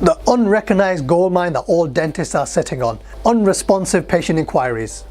The unrecognized gold mine that all dentists are sitting on: unresponsive patient inquiries.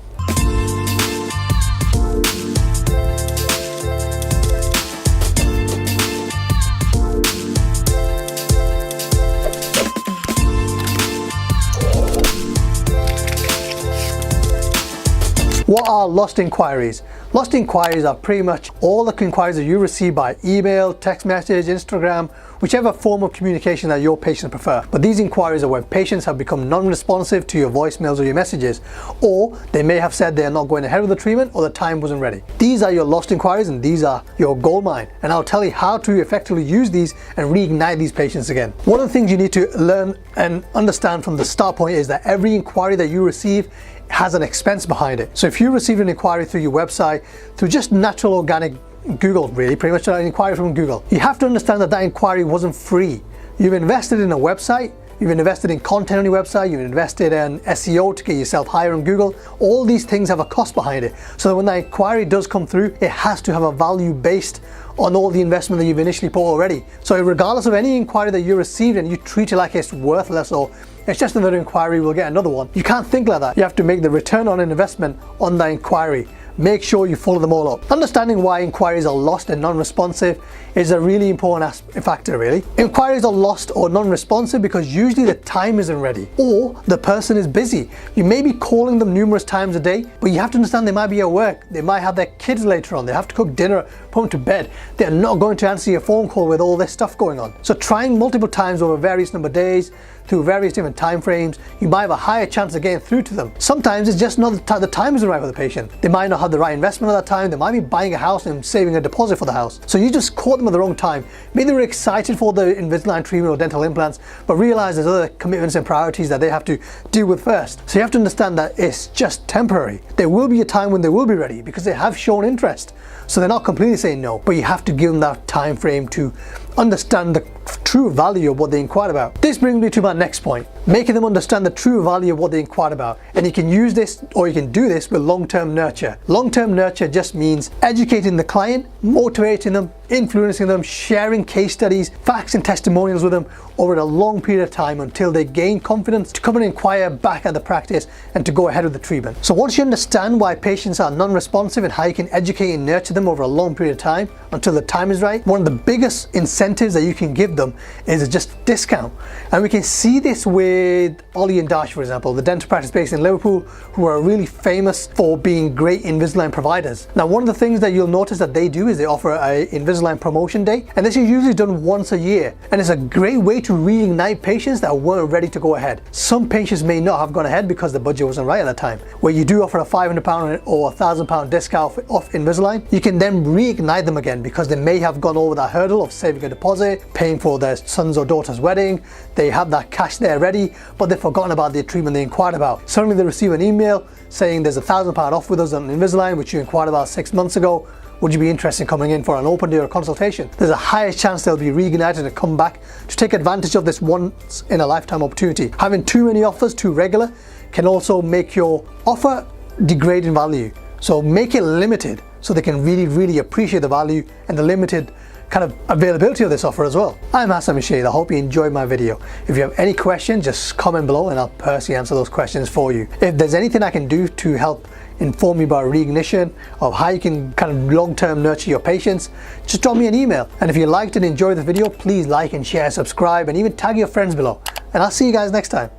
What are lost inquiries? Lost inquiries are pretty much all the inquiries that you receive by email, text message, Instagram, whichever form of communication that your patients prefer. But these inquiries are when patients have become non-responsive to your voicemails or your messages, or they may have said they are not going ahead with the treatment or the time wasn't ready. These are your lost inquiries and these are your gold mine. And I'll tell you how to effectively use these and reignite these patients again. One of the things you need to learn and understand from the start point is that every inquiry that you receive has an expense behind it. So if you receive an inquiry through your website, through just natural organic Google, really, pretty much an inquiry from Google, you have to understand that that inquiry wasn't free. You've invested in a website, you've invested in content on your website, you've invested in SEO to get yourself higher on Google. All these things have a cost behind it. So that when that inquiry does come through, it has to have a value based on all the investment that you've initially put already. So regardless of any inquiry that you received and you treat it like it's worthless or it's just another inquiry, we'll get another one, you can't think like that. You have to make the return on an investment on that inquiry. Make sure you follow them all up. Understanding why inquiries are lost and non-responsive is a really important factor, really. Inquiries are lost or non-responsive because usually the time isn't ready or the person is busy. You may be calling them numerous times a day, but you have to understand they might be at work. They might have their kids later on. They have to cook dinner, put them to bed. They're not going to answer your phone call with all this stuff going on. So trying multiple times over various number of days, through various different time frames, you might have a higher chance of getting through to them. Sometimes it's just not the time isn't right for the patient. They might not have the right investment at that time. They might be buying a house and saving a deposit for the house. So you just caught them at the wrong time. Maybe they were excited for the Invisalign treatment or dental implants, but realize there's other commitments and priorities that they have to deal with first. So you have to understand that it's just temporary. There will be a time when they will be ready because they have shown interest. So they're not completely saying no, but you have to give them that time frame to understand the true value of what they inquired about. This brings me to my next point, making them understand the true value of what they inquired about. And you can use this, or you can do this with long-term nurture. Long-term nurture just means educating the client, motivating them, influencing them, sharing case studies, facts and testimonials with them over a long period of time until they gain confidence to come and inquire back at the practice and to go ahead with the treatment. So once you understand why patients are non-responsive and how you can educate and nurture them over a long period of time until the time is right, one of the biggest incentives that you can give them is just discount. And we can see this with Ollie and Dash, for example, the dental practice based in Liverpool, who are really famous for being great Invisalign providers. Now, one of the things that you'll notice that they do is they offer a Invisalign promotion day, and this is usually done once a year. And it's a great way to reignite patients that weren't ready to go ahead. Some patients may not have gone ahead because the budget wasn't right at that time. Where you do offer a £500 or £1,000 discount off Invisalign, you can then reignite them again because they may have gone over that hurdle of saving a deposit, paying for their son's or daughter's wedding. They have that cash there ready, but they've forgotten about the treatment they inquired about. Suddenly they receive an email saying there's £1,000 off with us on Invisalign, which you inquired about 6 months ago. Would you be interested in coming in for an open day or consultation? There's a higher chance they'll be reignited and come back to take advantage of this once in a lifetime opportunity. Having too many offers, too regular, can also make your offer degrade in value. So make it limited so they can really appreciate the value and the limited kind of availability of this offer as well. I'm Hassan. I hope you enjoyed my video. If you have any questions, just comment below and I'll personally answer those questions for you. If there's anything I can do to help inform you about reignition, of how you can kind of long-term nurture your patients, just drop me an email. And if you liked and enjoyed the video, please like and share, subscribe, and even tag your friends below. And I'll see you guys next time.